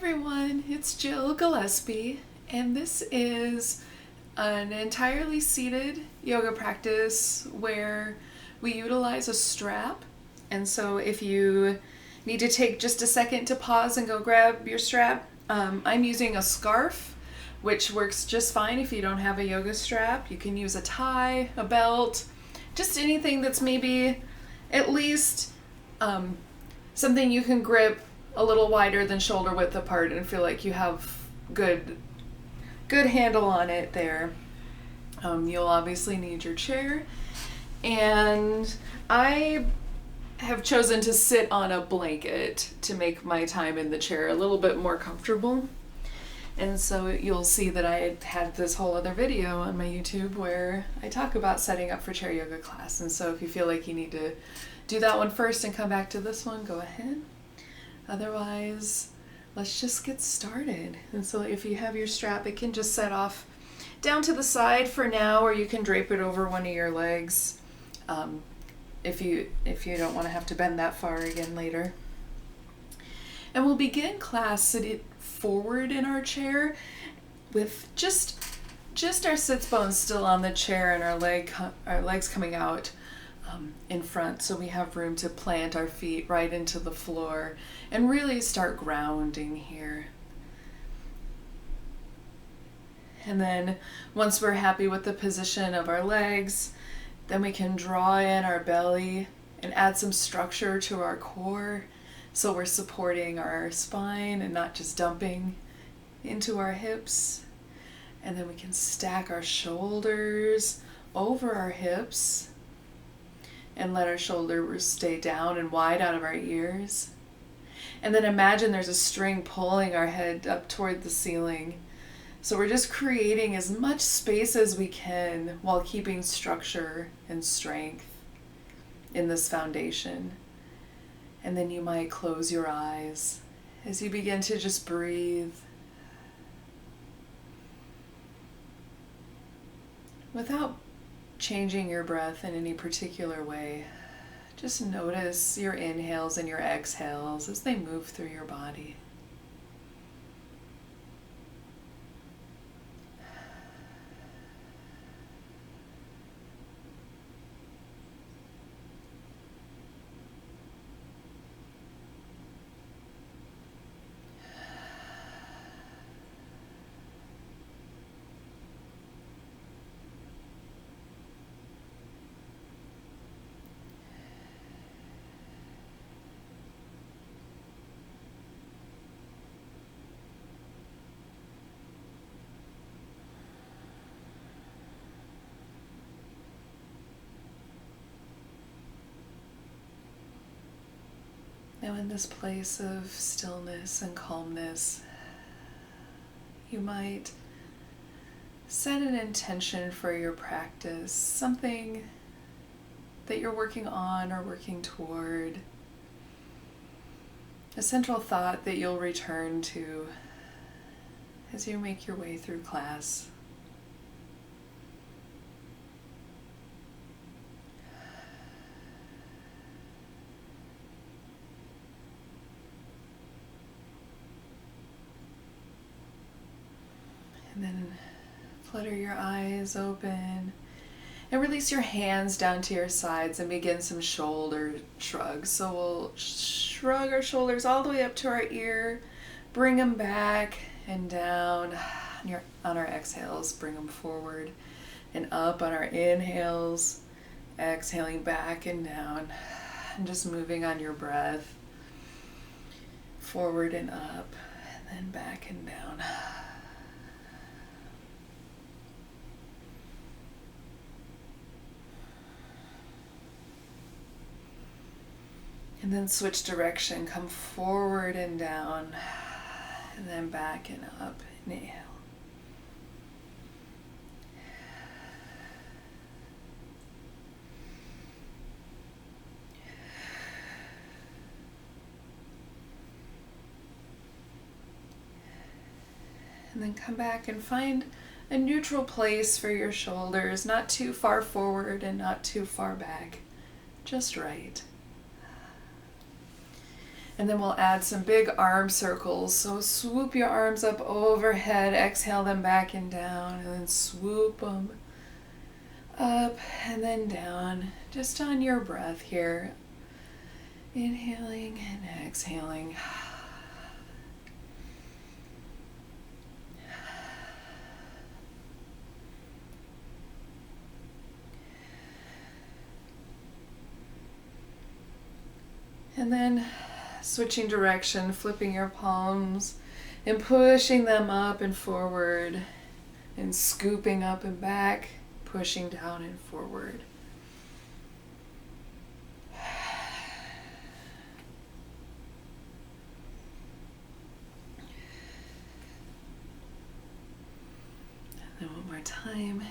everyone, it's Jill Gillespie, and this is an entirely seated yoga practice where we utilize a strap. And so if you need to take just a second to pause and go grab your strap, I'm using a scarf, which works just fine if you don't have a yoga strap. You can use a tie, a belt, just anything that's maybe at least something you can grip a little wider than shoulder width apart and feel like you have good handle on it there. You'll obviously need your chair, and I have chosen to sit on a blanket to make my time in the chair a little bit more comfortable. And so you'll see that I had this whole other video on my YouTube where I talk about setting up for chair yoga class. And so if you feel like you need to do that one first and come back to this one, go ahead. Otherwise, let's just get started. And so if you have your strap, it can just set off down to the side for now, or you can drape it over one of your legs if you don't want to have to bend that far again later. And we'll begin class seated forward in our chair with just our sits bones still on the chair and our legs coming out in front, so we have room to plant our feet right into the floor and really start grounding here. And then once we're happy with the position of our legs, then we can draw in our belly and add some structure to our core, so we're supporting our spine and not just dumping into our hips. And then we can stack our shoulders over our hips and let our shoulders stay down and wide out of our ears. And then imagine there's a string pulling our head up toward the ceiling. So we're just creating as much space as we can while keeping structure and strength in this foundation. And then you might close your eyes as you begin to just breathe without changing your breath in any particular way. Just notice your inhales and your exhales as they move through your body. Now in this place of stillness and calmness, you might set an intention for your practice, something that you're working on or working toward, a central thought that you'll return to as you make your way through class. And then flutter your eyes open and release your hands down to your sides and begin some shoulder shrugs. So we'll shrug our shoulders all the way up to our ear, bring them back and down. On our exhales, bring them forward and up on our inhales, exhaling back and down, and just moving on your breath, forward and up, and then back and down. And then switch direction, come forward and down, and then back and up. Inhale. And then come back and find a neutral place for your shoulders, not too far forward and not too far back, just right. And then we'll add some big arm circles. So swoop your arms up overhead, exhale them back and down, and then swoop them up and then down, just on your breath here. Inhaling and exhaling. And then switching direction, flipping your palms and pushing them up and forward and scooping up and back, pushing down and forward. And then one more time,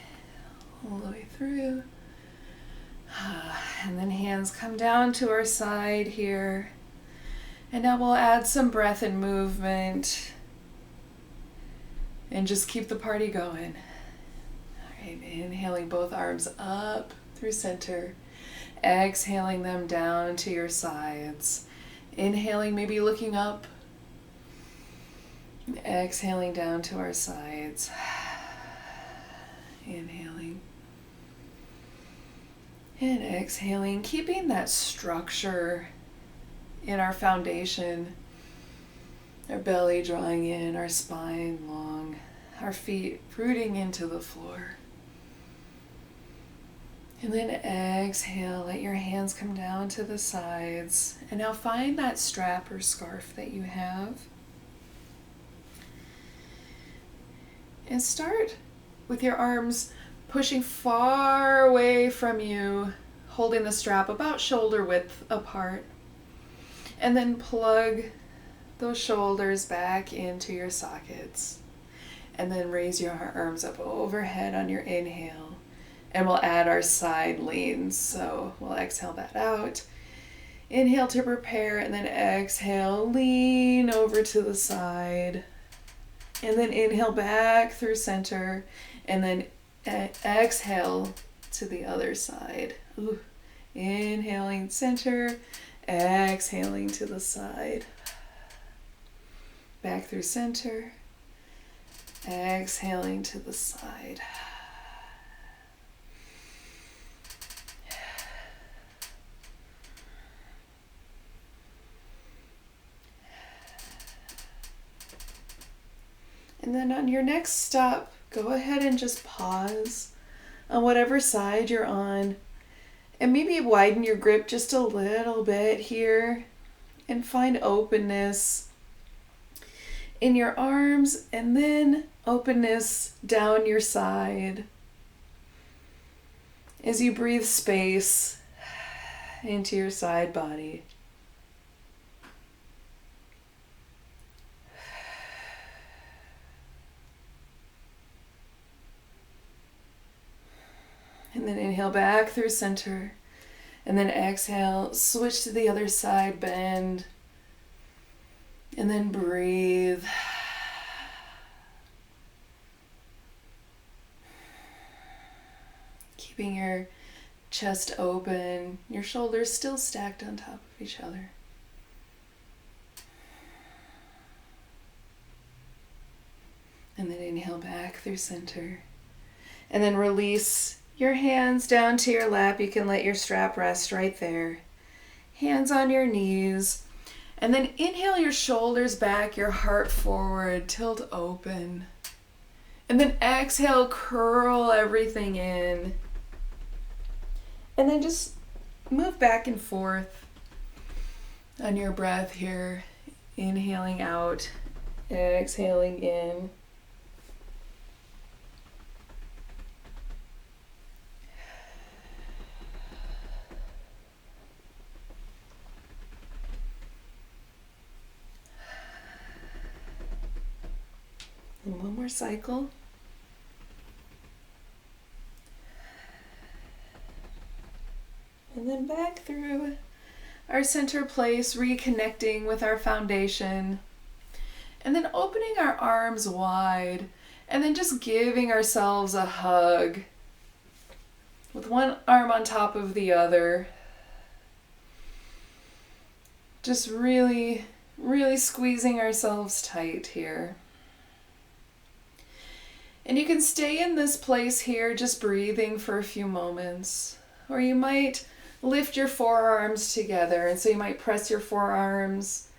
all the way through. And then hands come down to our side here. And now we'll add some breath and movement. And just keep the party going. All right, inhaling both arms up through center. Exhaling them down to your sides. Inhaling, maybe looking up. Exhaling down to our sides. Inhaling. And exhaling, keeping that structure in our foundation. Our belly drawing in, our spine long, our feet rooting into the floor. And then exhale, let your hands come down to the sides. And now find that strap or scarf that you have. And start with your arms pushing far away from you, holding the strap about shoulder width apart. And then plug those shoulders back into your sockets. And then raise your arms up overhead on your inhale. And we'll add our side leans. So we'll exhale that out. Inhale to prepare, and then exhale, lean over to the side. And then inhale back through center. And then exhale to the other side. Ooh. Inhaling center, exhaling to the side. Back through center, exhaling to the side. And then on your next stop, go ahead and just pause on whatever side you're on. And maybe widen your grip just a little bit here. And find openness in your arms, and then openness down your side. As you breathe space into your side body. And then inhale back through center. And then exhale, switch to the other side, bend. And then breathe. Keeping your chest open, your shoulders still stacked on top of each other. And then inhale back through center. And then release your hands down to your lap. You can let your strap rest right there. Hands on your knees. And then inhale your shoulders back, your heart forward, tilt open. And then exhale, curl everything in. And then just move back and forth on your breath here. Inhaling out, exhaling in. And one more cycle. And then back through our center place, reconnecting with our foundation. And then opening our arms wide. And then just giving ourselves a hug with one arm on top of the other. Just really, really squeezing ourselves tight here. And you can stay in this place here, just breathing for a few moments. Or you might lift your forearms together. And so you might press your forearms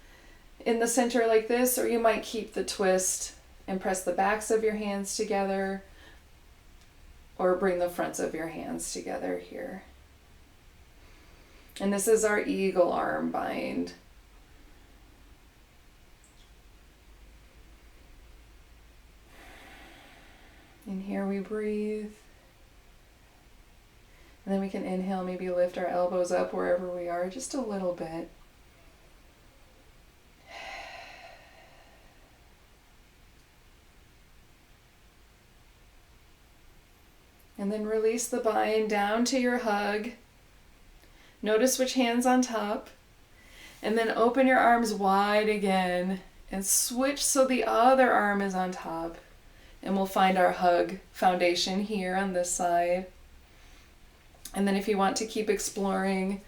in the center like this, or you might keep the twist and press the backs of your hands together, or bring the fronts of your hands together here. And this is our eagle arm bind. And here we breathe. And then we can inhale, maybe lift our elbows up wherever we are, just a little bit. And then release the bind down to your hug. Notice which hand's on top. And then open your arms wide again and switch so the other arm is on top. And we'll find our hug foundation here on this side. And then if you want to keep exploring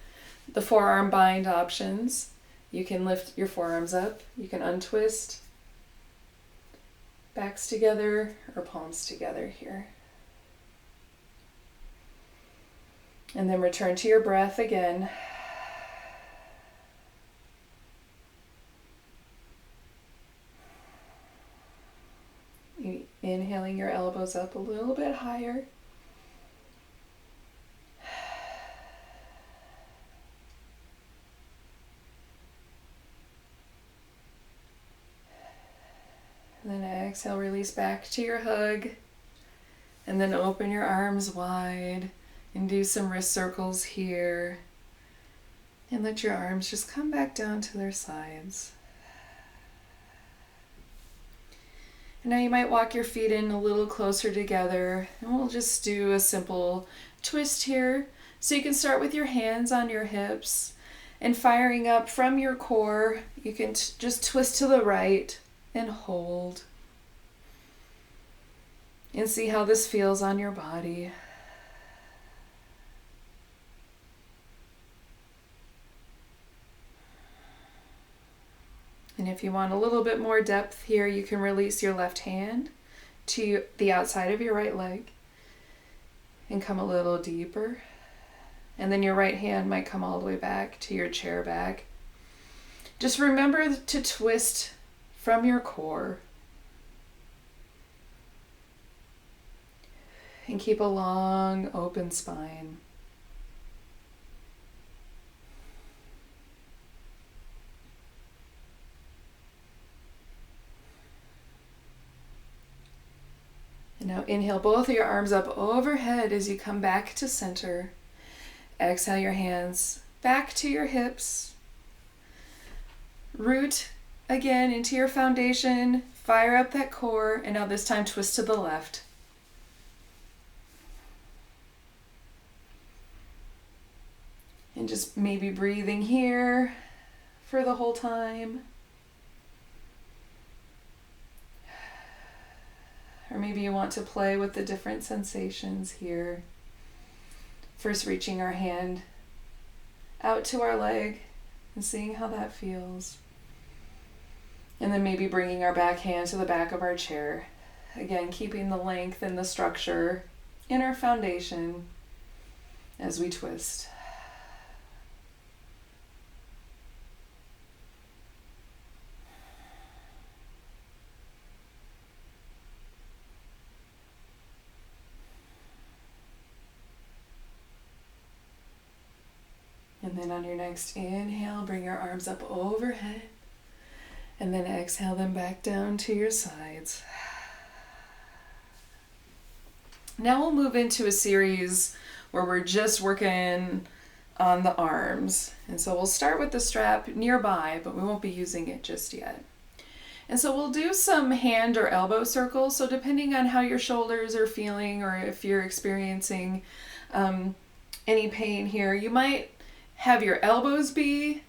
the forearm bind options, you can lift your forearms up. You can untwist, backs together or palms together here. And then return to your breath again. Inhaling your elbows up a little bit higher. And then exhale, release back to your hug. And then open your arms wide and do some wrist circles here. And let your arms just come back down to their sides. And now you might walk your feet in a little closer together. And we'll just do a simple twist here. So you can start with your hands on your hips and firing up from your core. You can just twist to the right and hold. And see how this feels on your body. And if you want a little bit more depth here, you can release your left hand to the outside of your right leg and come a little deeper. And then your right hand might come all the way back to your chair back. Just remember to twist from your core. And keep a long, open spine. And now inhale both of your arms up overhead as you come back to center. Exhale your hands back to your hips. Root again into your foundation. Fire up that core. And now this time twist to the left. And just maybe breathing here for the whole time. Or maybe you want to play with the different sensations here. First reaching our hand out to our leg and seeing how that feels. And then maybe bringing our back hand to the back of our chair. Again, keeping the length and the structure in our foundation as we twist. And then on your next inhale, bring your arms up overhead. And then exhale them back down to your sides. Now we'll move into a series where we're just working on the arms. And so we'll start with the strap nearby, but we won't be using it just yet. And so we'll do some hand or elbow circles. So depending on how your shoulders are feeling or if you're experiencing any pain here, you might have your elbows be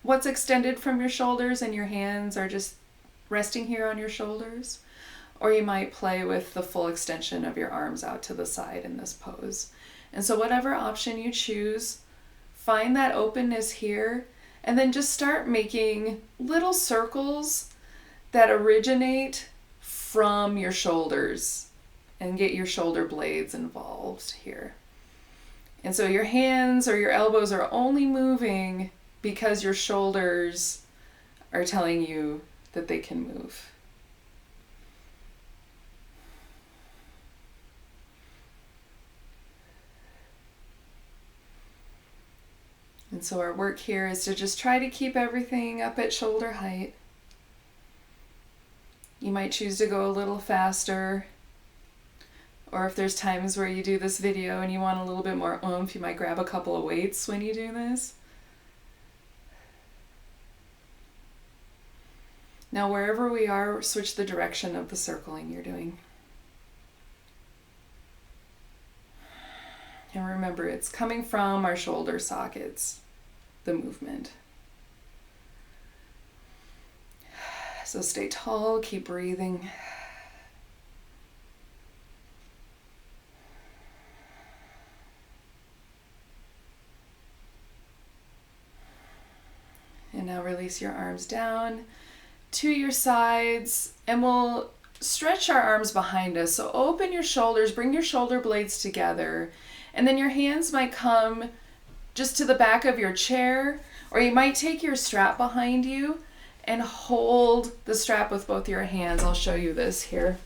what's extended from your shoulders and your hands are just resting here on your shoulders. Or you might play with the full extension of your arms out to the side in this pose. And so whatever option you choose, find that openness here And then just start making little circles that originate from your shoulders and get your shoulder blades involved here. And so your hands or your elbows are only moving because your shoulders are telling you that they can move. And so our work here is to just try to keep everything up at shoulder height. You might choose to go a little faster, or if there's times where you do this video and you want a little bit more oomph, you might grab a couple of weights when you do this. Now wherever we are, switch the direction of the circling you're doing. And remember, it's coming from our shoulder sockets, the movement. So stay tall, keep breathing. And now release your arms down to your sides, and we'll stretch our arms behind us. So open your shoulders, bring your shoulder blades together, and then your hands might come just to the back of your chair, or you might take your strap behind you and hold the strap with both your hands. I'll show you this here.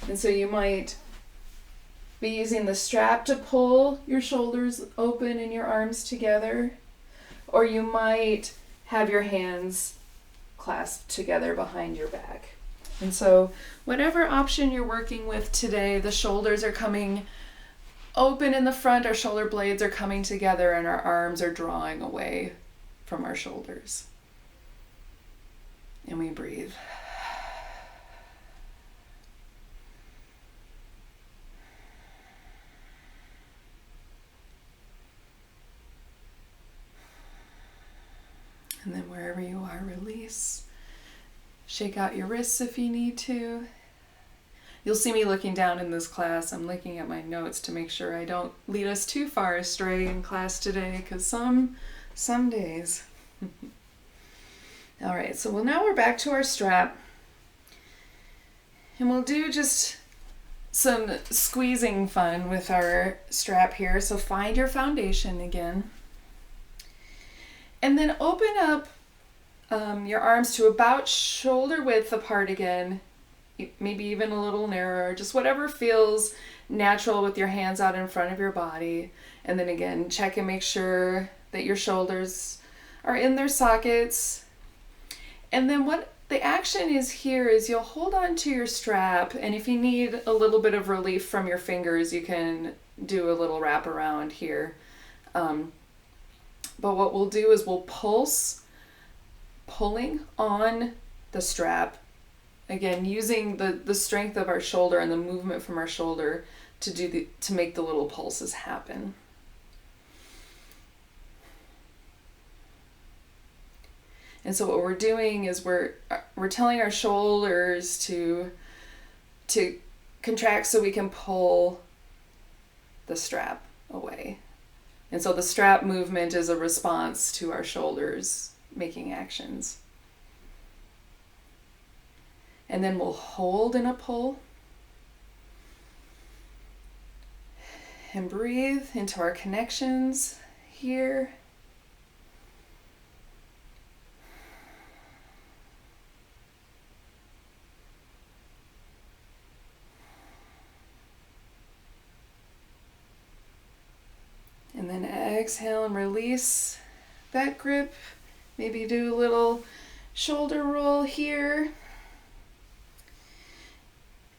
And so you might be using the strap to pull your shoulders open and your arms together, or you might have your hands clasped together behind your back. And so whatever option you're working with today, the shoulders are coming open in the front, our shoulder blades are coming together, and our arms are drawing away from our shoulders. And we breathe. And then wherever you are, release. Shake out your wrists if you need to. You'll see me looking down in this class. I'm looking at my notes to make sure I don't lead us too far astray in class today, because some days. All right, so now we're back to our strap. And we'll do just some squeezing fun with our strap here. So find your foundation again. And then open up your arms to about shoulder width apart again, maybe even a little narrower, just whatever feels natural with your hands out in front of your body. And then again, check and make sure that your shoulders are in their sockets. And then what the action is here is you'll hold on to your strap, and if you need a little bit of relief from your fingers, you can do a little wrap around here. But what we'll do is we'll pulling on the strap, again, using the strength of our shoulder and the movement from our shoulder to make the little pulses happen. And so what we're doing is we're telling our shoulders to contract so we can pull the strap away. And so the strap movement is a response to our shoulders making actions. And then we'll hold in a pull and breathe into our connections here. And then exhale and release that grip. Maybe do a little shoulder roll here.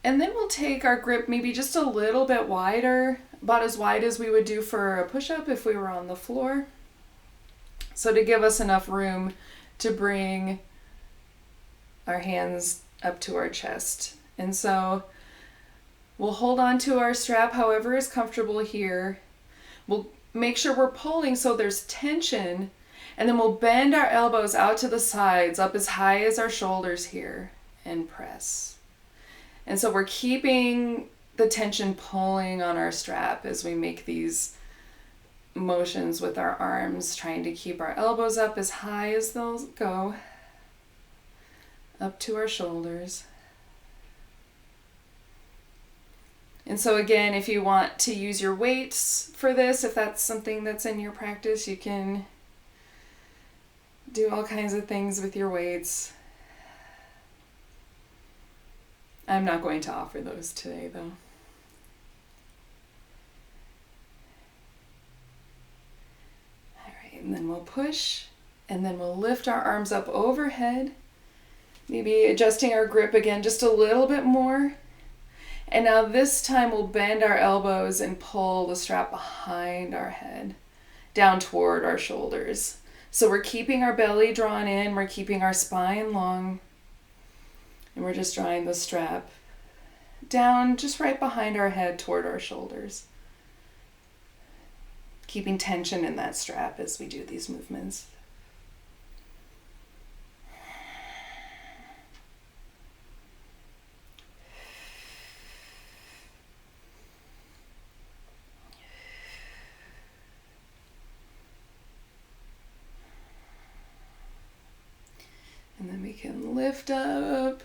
And then we'll take our grip maybe just a little bit wider, about as wide as we would do for a push-up if we were on the floor. So to give us enough room to bring our hands up to our chest. And so we'll hold on to our strap however is comfortable here. We'll make sure we're pulling so there's tension, and then we'll bend our elbows out to the sides, up as high as our shoulders here, and press. And so we're keeping the tension pulling on our strap as we make these motions with our arms, trying to keep our elbows up as high as they'll go, up to our shoulders. And so again, if you want to use your weights for this, if that's something that's in your practice, you can do all kinds of things with your weights. I'm not going to offer those today, though. All right, and then we'll push, and then we'll lift our arms up overhead, maybe adjusting our grip again just a little bit more. And now this time we'll bend our elbows and pull the strap behind our head, down toward our shoulders. So we're keeping our belly drawn in, we're keeping our spine long, and we're just drawing the strap down just right behind our head toward our shoulders. Keeping tension in that strap as we do these movements. And then we can lift up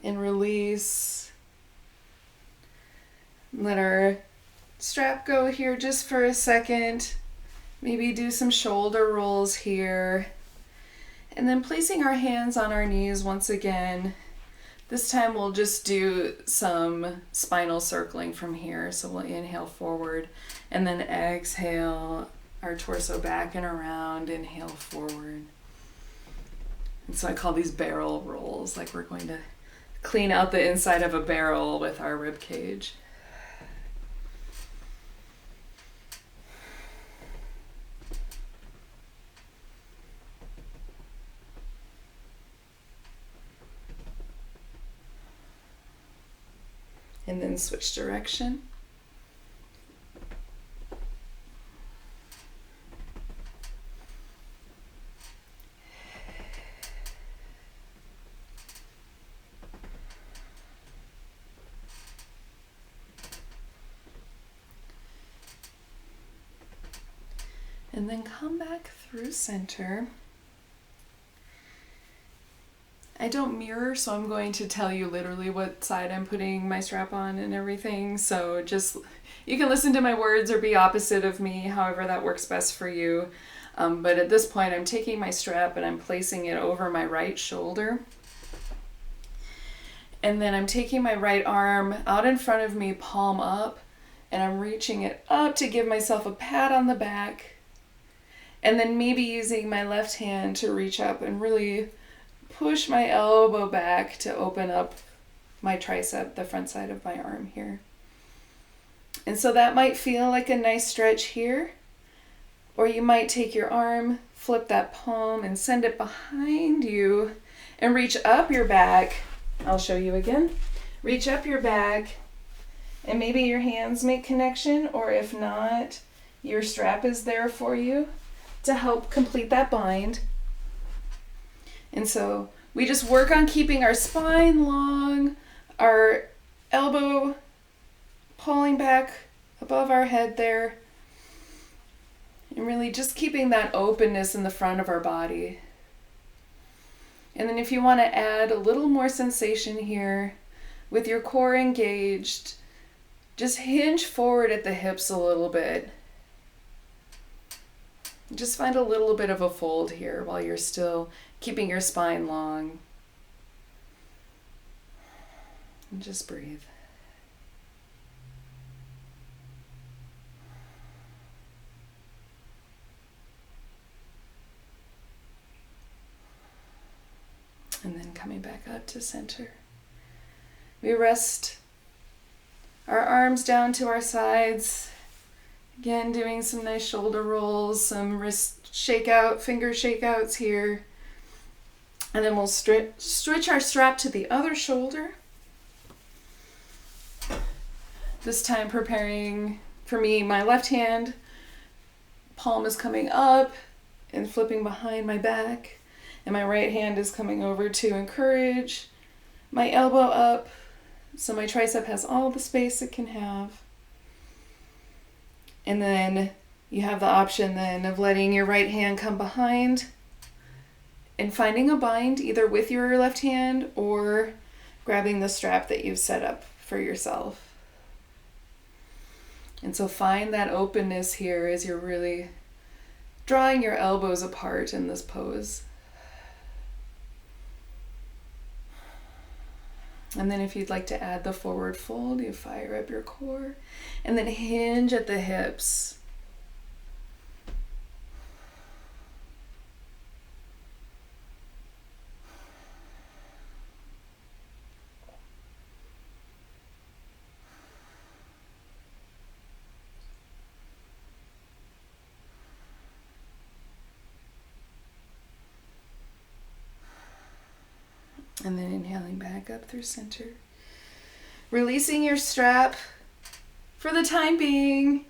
and release. Let our strap go here just for a second. Maybe do some shoulder rolls here. And then placing our hands on our knees once again. This time we'll just do some spinal circling from here. So we'll inhale forward and then exhale our torso back and around, inhale forward. And so I call these barrel rolls, like we're going to clean out the inside of a barrel with our rib cage. And then switch direction. And then come back through center. I don't mirror, so I'm going to tell you literally what side I'm putting my strap on and everything. So just, you can listen to my words or be opposite of me, however that works best for you. But at this point, I'm taking my strap and I'm placing it over my right shoulder. And then I'm taking my right arm out in front of me, palm up, and I'm reaching it up to give myself a pat on the back. And then maybe using my left hand to reach up and really push my elbow back to open up my tricep, the front side of my arm here. And so that might feel like a nice stretch here. Or you might take your arm, flip that palm and send it behind you and reach up your back. I'll show you again. Reach up your back and maybe your hands make connection, or if not, your strap is there for you to help complete that bind. And so we just work on keeping our spine long, our elbow pulling back above our head there, and really just keeping that openness in the front of our body. And then if you want to add a little more sensation here with your core engaged, just hinge forward at the hips a little bit. Just find a little bit of a fold here while you're still keeping your spine long. And just breathe. And then coming back up to center. We rest our arms down to our sides. Again, doing some nice shoulder rolls, some wrist shakeout, finger shakeouts here. And then we'll switch our strap to the other shoulder. This time preparing, for me, my left hand, palm is coming up and flipping behind my back. And my right hand is coming over to encourage my elbow up so my tricep has all the space it can have. And then You have the option then of letting your right hand come behind and finding a bind either with your left hand or grabbing the strap that you've set up for yourself. And so find that openness here as you're really drawing your elbows apart in this pose. And then if you'd like to add the forward fold, you fire up your core and then hinge at the hips. And then inhaling back up through center. Releasing your strap for the time being,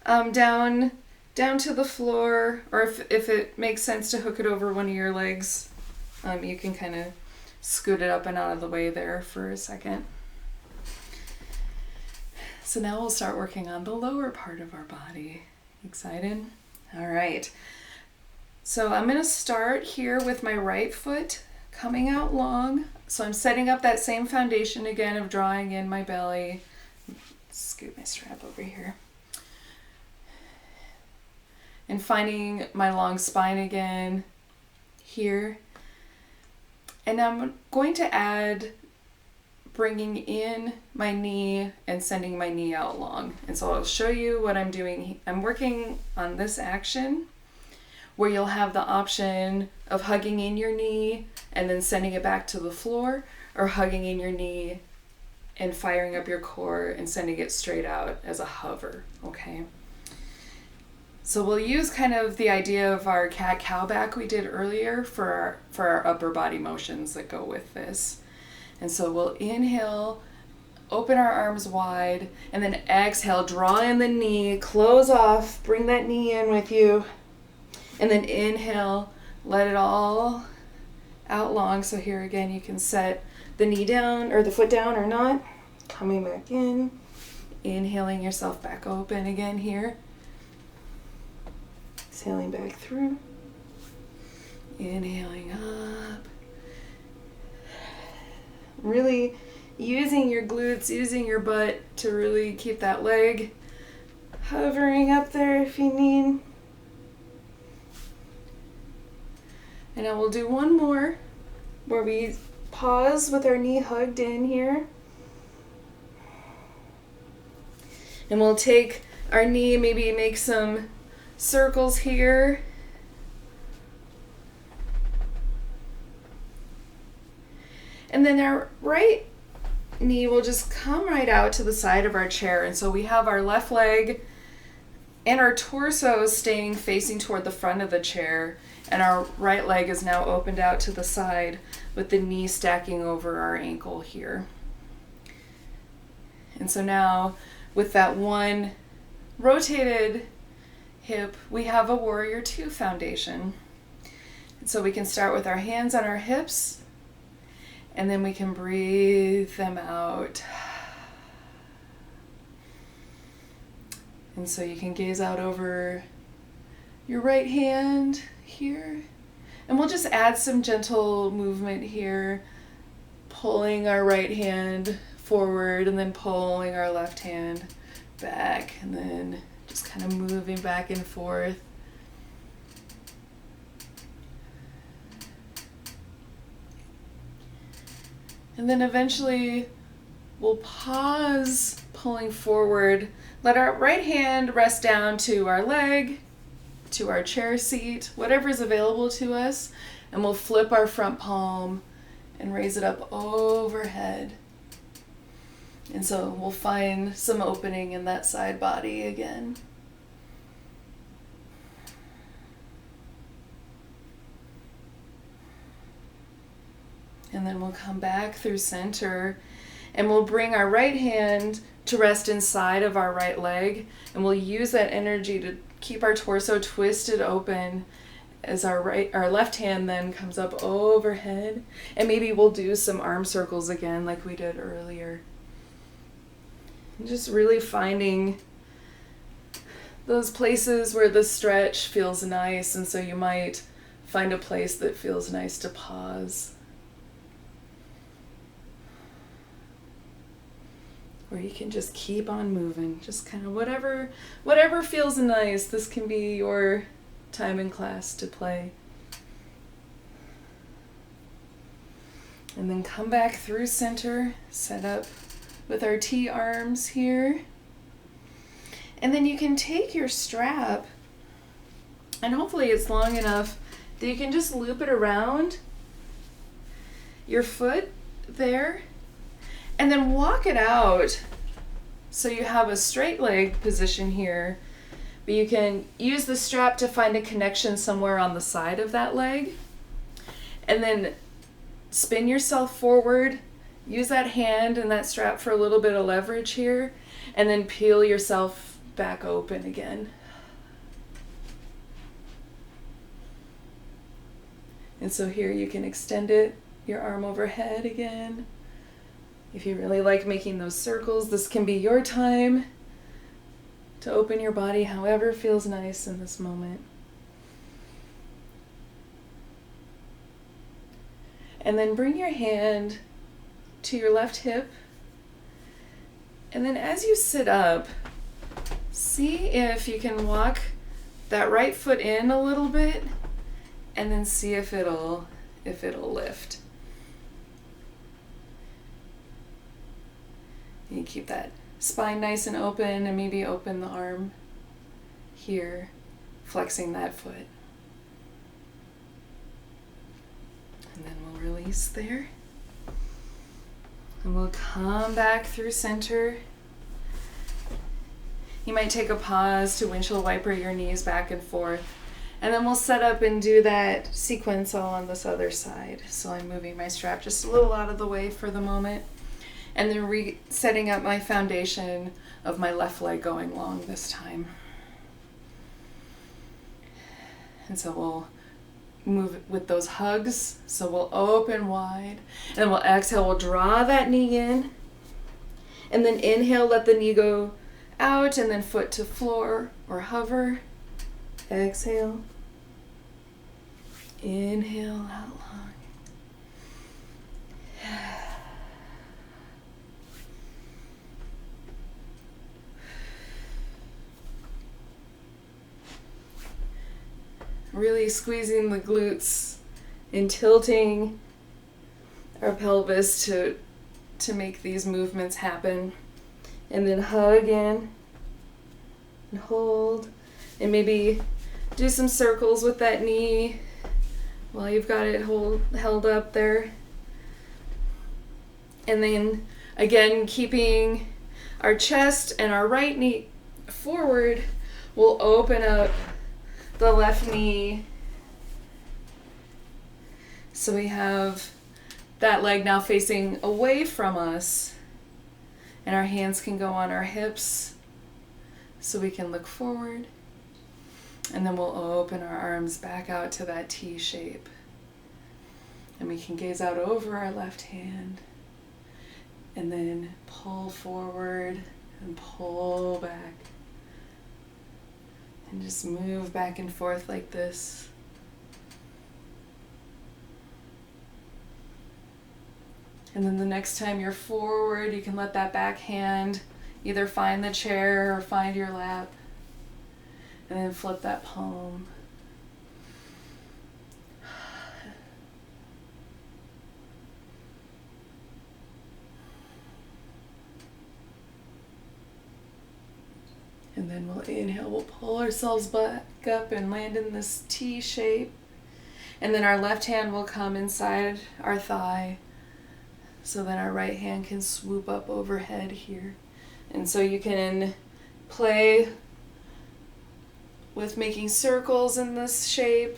down to the floor, or if it makes sense to hook it over one of your legs, you can kind of scoot it up and out of the way there for a second. So now we'll start working on the lower part of our body. Excited? All right. So I'm going to start here with my right foot coming out long. So I'm setting up that same foundation again of drawing in my belly. Scoot my strap over here. And finding my long spine again here. And I'm going to add bringing in my knee and sending my knee out long. And so I'll show you what I'm doing. I'm working on this action where you'll have the option of hugging in your knee and then sending it back to the floor, or hugging in your knee and firing up your core and sending it straight out as a hover, okay? So we'll use kind of the idea of our cat-cow back we did earlier for our upper body motions that go with this. And so we'll inhale, open our arms wide, and then exhale, draw in the knee, close off, bring that knee in with you, and then inhale, let it all out long. So here again, you can set the knee down or the foot down or not. Coming back in, inhaling yourself back open again here. Exhaling back through, inhaling up. Really using your glutes, using your butt to really keep that leg hovering up there if you need. And now we'll do one more where we pause with our knee hugged in here. And we'll take our knee, maybe make some circles here. And then our right knee will just come right out to the side of our chair. And so we have our left leg and our torso staying facing toward the front of the chair. And our right leg is now opened out to the side with the knee stacking over our ankle here. And so now with that one rotated hip, we have a Warrior Two foundation. And so we can start with our hands on our hips, and then we can breathe them out. And so you can gaze out over your right hand here. And we'll just add some gentle movement here, pulling our right hand forward and then pulling our left hand back, and then just kind of moving back and forth. And then eventually we'll pause, pulling forward. Let our right hand rest down to our leg, to our chair seat, whatever is available to us. And we'll flip our front palm and raise it up overhead. And so we'll find some opening in that side body again. And then we'll come back through center, and we'll bring our right hand to rest inside of our right leg, and we'll use that energy to keep our torso twisted open as our left hand then comes up overhead. And maybe we'll do some arm circles again like we did earlier. And just really finding those places where the stretch feels nice, and so you might find a place that feels nice to pause. Or you can just keep on moving, just kind of whatever feels nice. This can be your time in class to play. And then come back through center, set up with our T arms here. And then you can take your strap, and hopefully it's long enough that you can just loop it around your foot there, and then walk it out so you have a straight leg position here, but you can use the strap to find a connection somewhere on the side of that leg, and then spin yourself forward, use that hand and that strap for a little bit of leverage here, and then peel yourself back open again. And so here you can extend it, your arm overhead again. If you really like making those circles, this can be your time to open your body however feels nice in this moment. And then bring your hand to your left hip. And then as you sit up, see if you can walk that right foot in a little bit, and then see if it'll lift. You keep that spine nice and open, and maybe open the arm here, flexing that foot. And then we'll release there. And we'll come back through center. You might take a pause to windshield wiper your knees back and forth. And then we'll set up and do that sequence all on this other side. So I'm moving my strap just a little out of the way for the moment. And then setting up my foundation of my left leg going long this time. And so we'll move with those hugs. So we'll open wide, and then we'll exhale, we'll draw that knee in, and then inhale, let the knee go out, and then foot to floor or hover. Exhale, inhale out long. Really squeezing the glutes and tilting our pelvis to make these movements happen. And then hug in and hold, and maybe do some circles with that knee while you've got it held up there. And then again, keeping our chest and our right knee forward, we'll open up the left knee. So we have that leg now facing away from us, and our hands can go on our hips so we can look forward. And then we'll open our arms back out to that T shape. And we can gaze out over our left hand, and then pull forward and pull back. And just move back and forth like this. And then the next time you're forward, you can let that back hand either find the chair or find your lap. And then flip that palm. And then we'll inhale, we'll pull ourselves back up and land in this T shape. And then our left hand will come inside our thigh, so then our right hand can swoop up overhead here. And so you can play with making circles in this shape,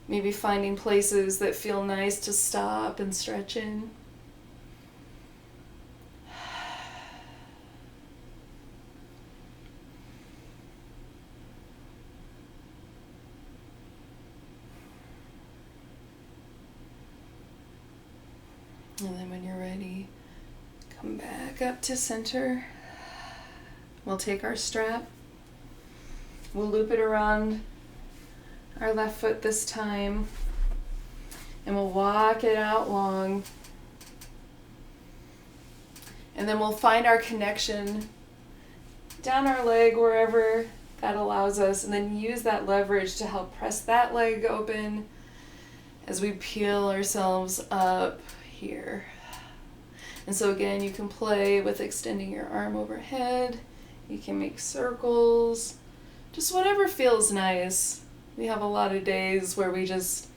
maybe finding places that feel nice to stop and stretch in. And then when you're ready, come back up to center. We'll take our strap, We'll loop it around our left foot this time, and we'll walk it out long. And then we'll find our connection down our leg, wherever that allows us, and then use that leverage to help press that leg open as we peel ourselves up here. And so again, you can play with extending your arm overhead. You can make circles, just whatever feels nice. We have a lot of days where we just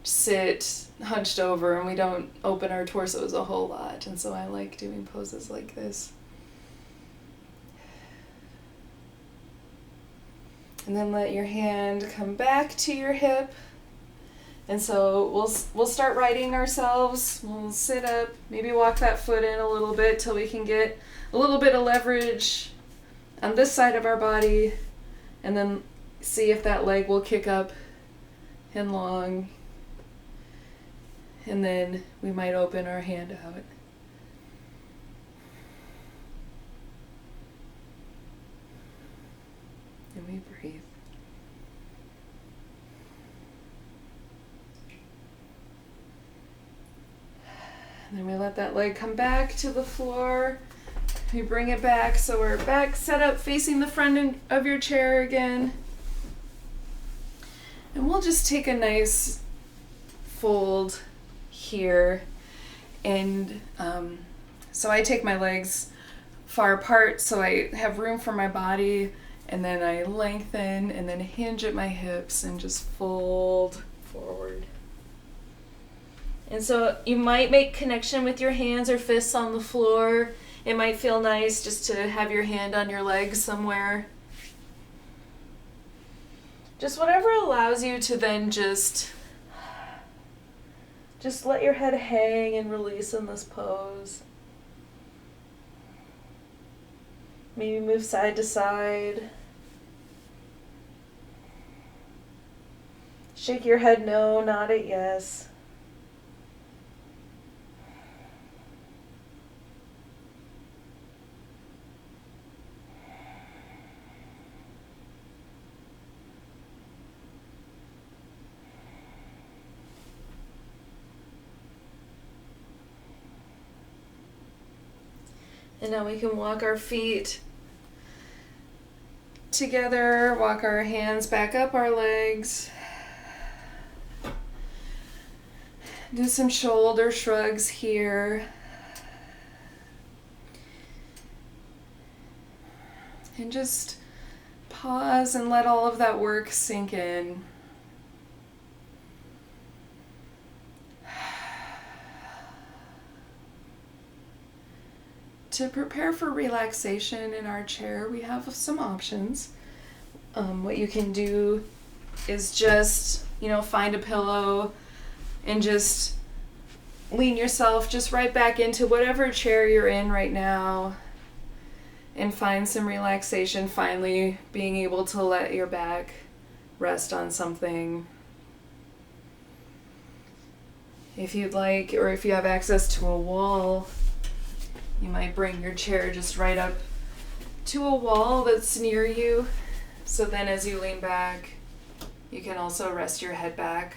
sit hunched over and we don't open our torsos a whole lot. And so I like doing poses like this. And then let your hand come back to your hip. And so we'll start righting ourselves. We'll sit up, maybe walk that foot in a little bit till we can get a little bit of leverage on this side of our body, and then see if that leg will kick up and long. And then we might open our hand out. And we breathe. And then we let that leg come back to the floor. We bring it back so we're back, set up facing the front of your chair again. And we'll just take a nice fold here. And so I take my legs far apart so I have room for my body, and then I lengthen and then hinge at my hips and just fold forward. And so you might make connection with your hands or fists on the floor. It might feel nice just to have your hand on your leg somewhere. Just whatever allows you to then just let your head hang and release in this pose. Maybe move side to side. Shake your head no, nod it yes. And now we can walk our feet together, walk our hands back up our legs. Do some shoulder shrugs here. And just pause and let all of that work sink in. To prepare for relaxation in our chair, we have some options. What you can do is just, find a pillow and just lean yourself just right back into whatever chair you're in right now and find some relaxation, finally being able to let your back rest on something. If you'd like, or if you have access to a wall, you might bring your chair just right up to a wall that's near you. So then as you lean back, you can also rest your head back.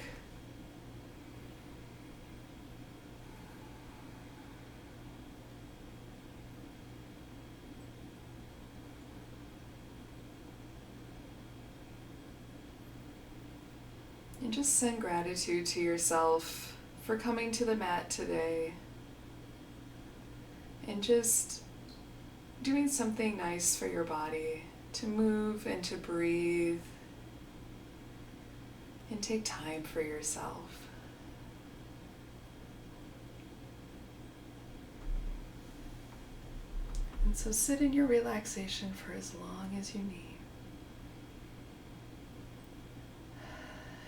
And just send gratitude to yourself for coming to the mat today. And just doing something nice for your body, to move and to breathe and take time for yourself. And so sit in your relaxation for as long as you need.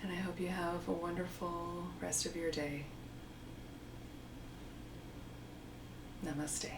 And I hope you have a wonderful rest of your day. Namaste.